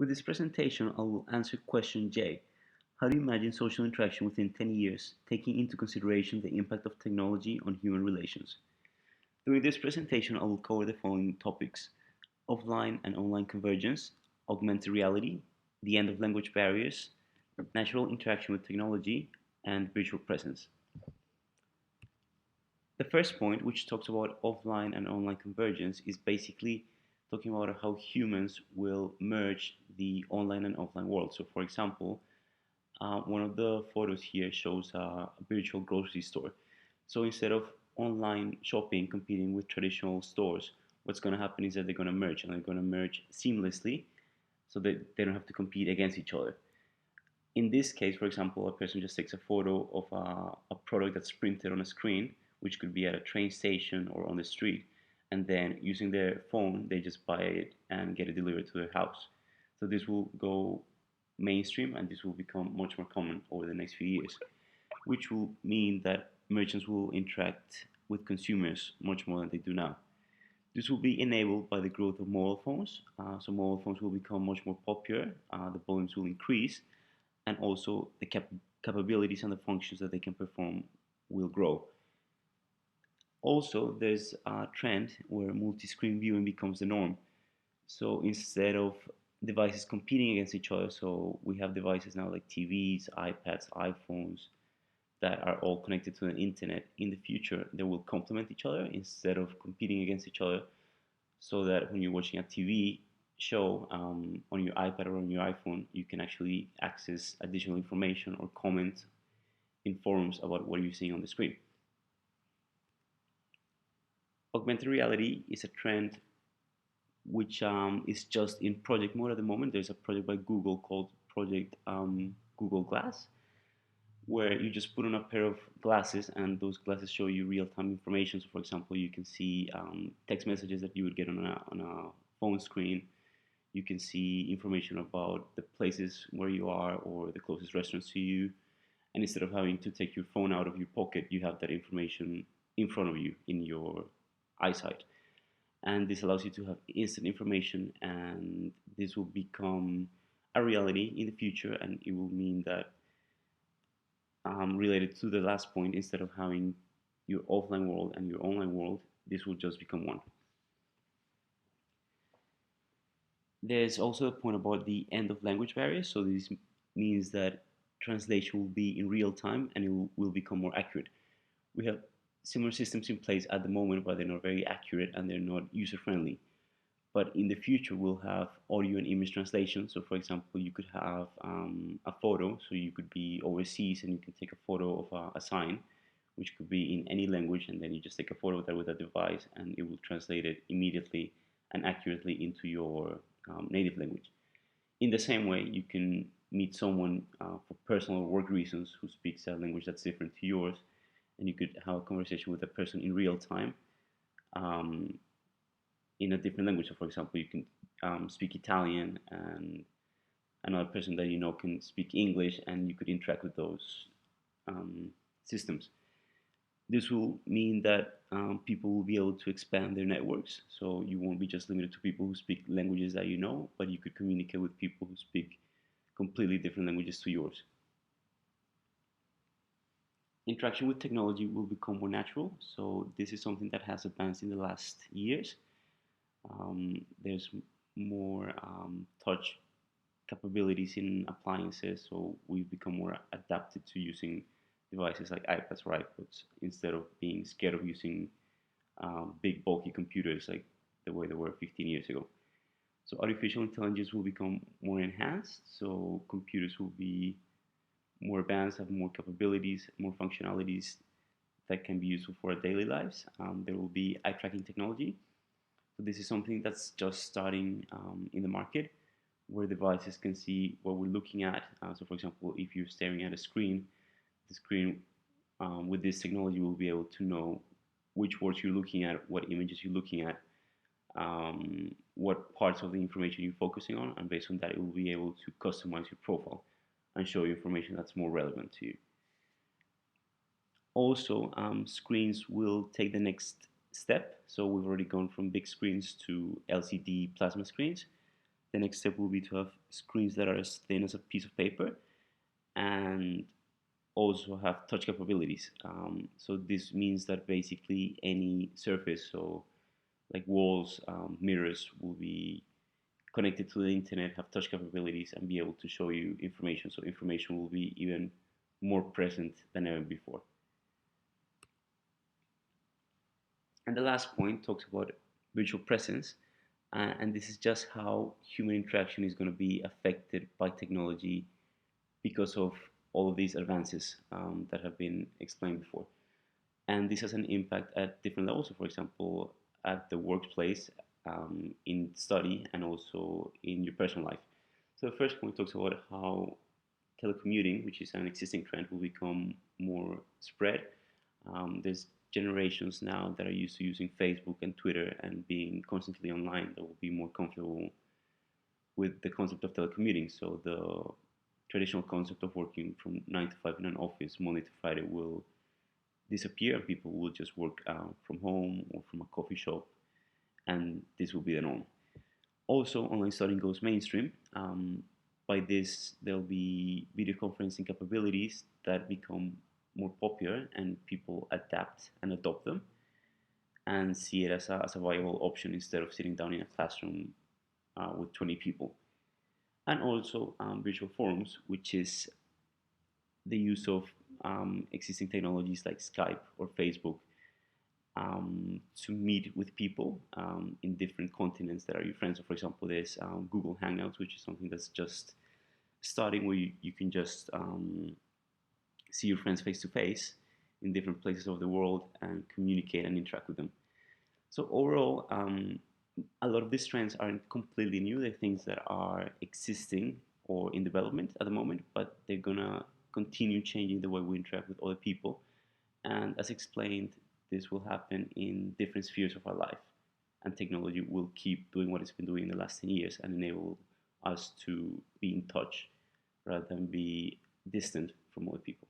With this presentation, I will answer question J. How do you imagine social interaction within 10 years, taking into consideration the impact of technology on human relations? During this presentation, I will cover the following topics: offline and online convergence, augmented reality, the end of language barriers, natural interaction with technology, and virtual presence. The first point, which talks about offline and online convergence, is basically talking about how humans will merge the online and offline world. So, for example, one of the photos here shows a virtual grocery store. So instead of online shopping competing with traditional stores, what's going to happen is that they're going to merge, and they're going to merge seamlessly so that they don't have to compete against each other. In this case, for example, a person just takes a photo of a product that's printed on a screen, which could be at a train station or on the street, and then using their phone, they just buy it and get it delivered to their house. So this will go mainstream, and this will become much more common over the next few years, which will mean that merchants will interact with consumers much more than they do now. This will be enabled by the growth of mobile phones. So mobile phones will become much more popular, the volumes will increase, and also the capabilities and the functions that they can perform will grow. Also, there's a trend where multi-screen viewing becomes the norm. So instead of devices competing against each other, so we have devices now like TVs, iPads, iPhones that are all connected to the internet. In the future, they will complement each other instead of competing against each other, so that when you're watching a TV show on your iPad or on your iPhone, you can actually access additional information or comment in forums about what you're seeing on the screen. Augmented reality is a trend which is just in project mode at the moment. There's a project by Google called Project Google Glass, where you just put on a pair of glasses and those glasses show you real-time information. So, for example, you can see text messages that you would get on a phone screen. You can see information about the places where you are or the closest restaurants to you. And instead of having to take your phone out of your pocket, you have that information in front of you in your eyesight. And this allows you to have instant information, and this will become a reality in the future, and it will mean that related to the last point, instead of having your offline world and your online world, this will just become one. There's also a point about the end of language barriers. So this means that translation will be in real time, and it will become more accurate. We have similar systems in place at the moment, but they're not very accurate and they're not user friendly. But in the future, we'll have audio and image translation. So, for example, you could have a photo. So you could be overseas and you can take a photo of a sign, which could be in any language, and then you just take a photo of that with a device, and it will translate it immediately and accurately into your native language. In the same way, you can meet someone for personal or work reasons who speaks a language that's different to yours, and you could have a conversation with a person in real time in a different language. So, for example, you can speak Italian, and another person that you know can speak English, and you could interact with those systems. This will mean that people will be able to expand their networks. So you won't be just limited to people who speak languages that you know, but you could communicate with people who speak completely different languages to yours. Interaction with technology will become more natural. So this is something that has advanced in the last years. There's more touch capabilities in appliances, so we've become more adapted to using devices like iPads or iPods instead of being scared of using big bulky computers like the way they were 15 years ago. So artificial intelligence will become more enhanced, so computers will be more advanced, have more capabilities, more functionalities that can be useful for our daily lives. There will be eye tracking technology. So this is something that's just starting in the market, where devices can see what we're looking at. So for example, if you're staring at a screen, the screen with this technology will be able to know which words you're looking at, what images you're looking at, what parts of the information you're focusing on, and based on that, it will be able to customize your profile and show you information that's more relevant to you. Also, screens will take the next step. So we've already gone from big screens to LCD plasma screens. The next step will be to have screens that are as thin as a piece of paper and also have touch capabilities. So this means that basically any surface, so like walls, mirrors, will be connected to the internet, have touch capabilities, and be able to show you information. So information will be even more present than ever before. And the last point talks about virtual presence, and this is just how human interaction is going to be affected by technology because of all of these advances that have been explained before. And this has an impact at different levels. So, for example, at the workplace, in study, and also in your personal life. So the first point talks about how telecommuting, which is an existing trend, will become more spread. There's generations now that are used to using Facebook and Twitter and being constantly online that will be more comfortable with the concept of telecommuting. So the traditional concept of working from 9 to 5 in an office Monday to Friday will disappear, and people will just work from home or from a coffee shop, and this will be the norm. Also, online studying goes mainstream. By this, there'll be video conferencing capabilities that become more popular, and people adapt and adopt them and see it as a viable option instead of sitting down in a classroom with 20 people. And also virtual forums, which is the use of existing technologies like Skype or Facebook to meet with people in different continents that are your friends. So, for example, there's Google Hangouts, which is something that's just starting where you can just see your friends face to face in different places of the world and communicate and interact with them. So, overall, a lot of these trends aren't completely new. They're things that are existing or in development at the moment, but they're gonna continue changing the way we interact with other people. And as explained, this will happen in different spheres of our life. And technology will keep doing what it's been doing in the last 10 years and enable us to be in touch rather than be distant from other people.